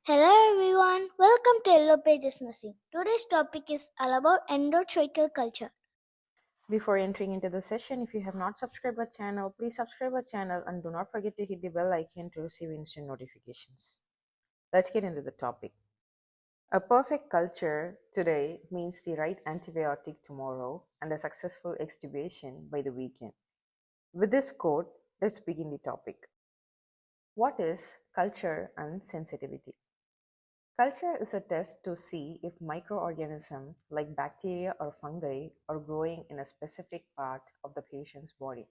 Hello everyone, welcome to Yellow Pages Nursing. Today's topic is all about endotracheal culture. Before entering into the session, if you have not subscribed our channel, please subscribe our channel and do not forget to hit the bell icon to receive instant notifications. Let's get into the topic. A perfect culture today means the right antibiotic tomorrow and a successful extubation by the weekend. With this quote, let's begin the topic. What is culture and sensitivity? Culture is a test to see if microorganisms like bacteria or fungi are growing in a specific part of the patient's body.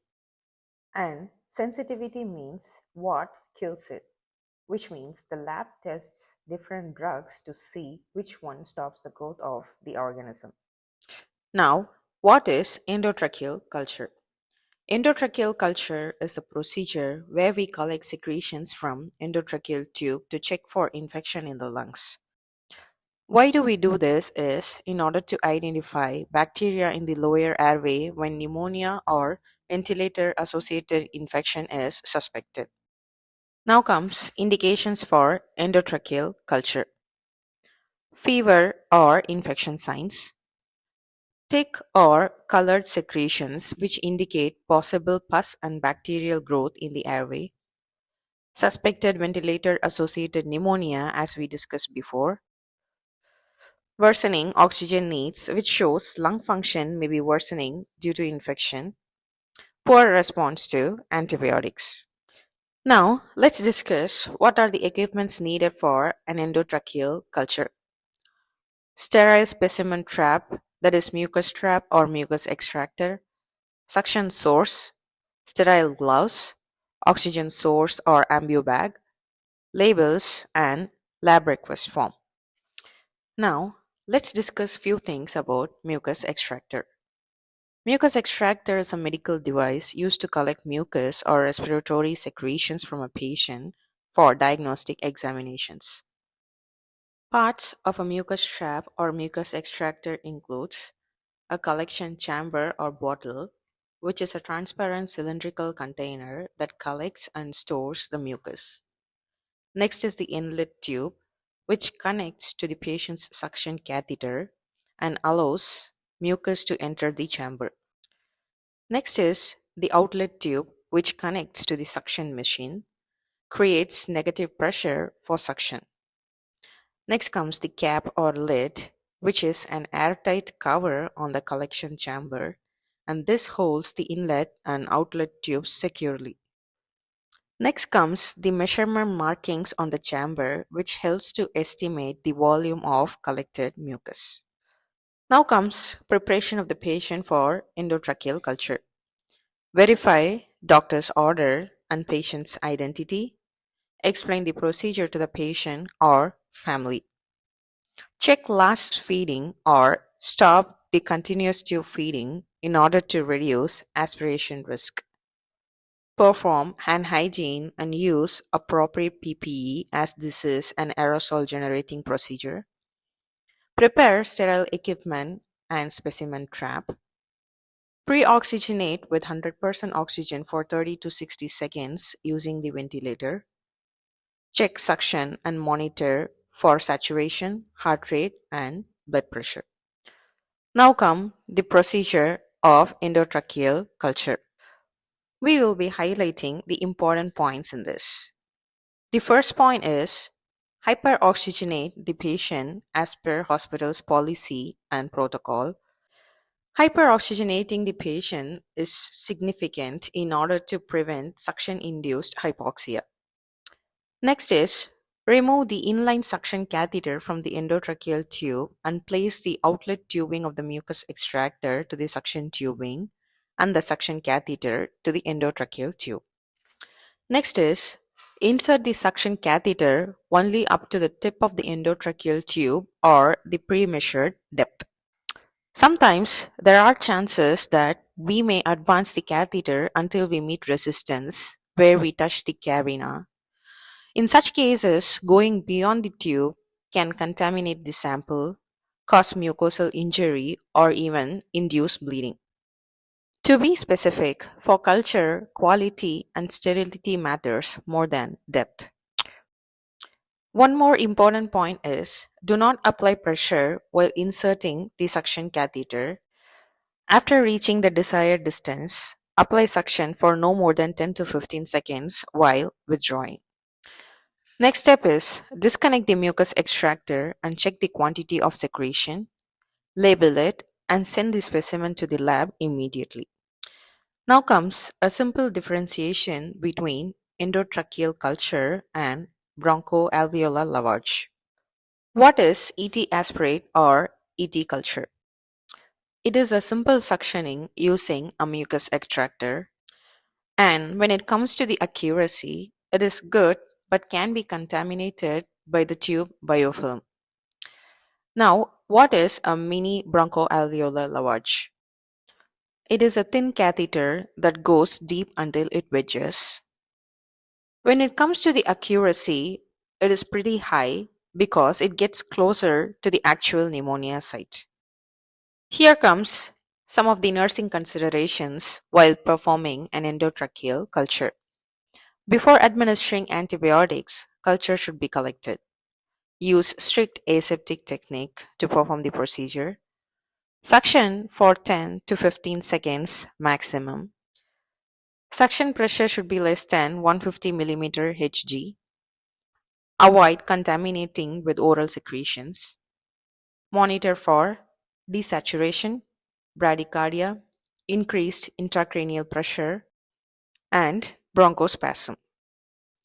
And sensitivity means what kills it, which means the lab tests different drugs to see which one stops the growth of the organism. Now, what is endotracheal culture? Endotracheal culture is a procedure where we collect secretions from endotracheal tube to check for infection in the lungs. Why do we do this is in order to identify bacteria in the lower airway when pneumonia or ventilator-associated infection is suspected. Now comes indications for endotracheal culture. Fever or infection signs. Thick or colored secretions which indicate possible pus and bacterial growth in the airway. Suspected ventilator-associated pneumonia as we discussed before. Worsening oxygen needs, which shows lung function may be worsening due to infection. Poor response to antibiotics. Now, let's discuss what are the equipments needed for an endotracheal culture. Sterile specimen trap, that is mucus trap or mucus extractor, suction source, sterile gloves, oxygen source or ambu-bag, labels, and lab request form. Now, let's discuss few things about mucus extractor. Mucus extractor is a medical device used to collect mucus or respiratory secretions from a patient for diagnostic examinations. Parts of a mucus trap or mucus extractor includes a collection chamber or bottle, which is a transparent cylindrical container that collects and stores the mucus. Next is the inlet tube, which connects to the patient's suction catheter and allows mucus to enter the chamber. Next is the outlet tube, which connects to the suction machine, creates negative pressure for suction. Next comes the cap or lid, which is an airtight cover on the collection chamber, and this holds the inlet and outlet tubes securely. Next comes the measurement markings on the chamber, which helps to estimate the volume of collected mucus. Now comes preparation of the patient for endotracheal culture. Verify doctor's order and patient's identity. Explain the procedure to the patient or family. Check last feeding or stop the continuous tube feeding in order to reduce aspiration risk. Perform hand hygiene and use appropriate PPE as this is an aerosol generating procedure. Prepare sterile equipment and specimen trap. Pre-oxygenate with 100% oxygen for 30 to 60 seconds using the ventilator. Check suction and monitor for saturation, heart rate, and blood pressure. Now come the procedure of endotracheal culture. We will be highlighting the important points in this. The first point is hyperoxygenate the patient as per hospital's policy and protocol. Hyperoxygenating the patient is significant in order to prevent suction-induced hypoxia. Next is remove the inline suction catheter from the endotracheal tube and place the outlet tubing of the mucus extractor to the suction tubing and the suction catheter to the endotracheal tube. Next is insert the suction catheter only up to the tip of the endotracheal tube or the pre-measured depth. Sometimes there are chances that we may advance the catheter until we meet resistance where we touch the carina. In such cases, going beyond the tube can contaminate the sample, cause mucosal injury, or even induce bleeding. To be specific, for culture, quality and sterility matters more than depth. One more important point is do not apply pressure while inserting the suction catheter. After reaching the desired distance, apply suction for no more than 10 to 15 seconds while withdrawing. Next step is disconnect the mucus extractor and check the quantity of secretion, label it, and send the specimen to the lab immediately. Now comes a simple differentiation between endotracheal culture and bronchoalveolar lavage. What is ET aspirate or ET culture? It is a simple suctioning using a mucus extractor, and when it comes to the accuracy, it is good but can be contaminated by the tube biofilm. Now, what is a mini bronchoalveolar lavage? It is a thin catheter that goes deep until it wedges. When it comes to the accuracy, it is pretty high because it gets closer to the actual pneumonia site. Here comes some of the nursing considerations while performing an endotracheal culture. Before administering antibiotics, culture should be collected. Use strict aseptic technique to perform the procedure. Suction for 10 to 15 seconds maximum. Suction pressure should be less than 150 mm Hg. Avoid contaminating with oral secretions. Monitor for desaturation, bradycardia, increased intracranial pressure, and bronchospasm.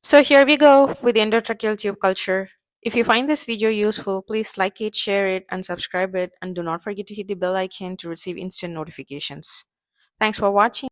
So here we go with the endotracheal tube culture. If you find this video useful, please like it, share it, and subscribe it. And do not forget to hit the bell icon to receive instant notifications. Thanks for watching.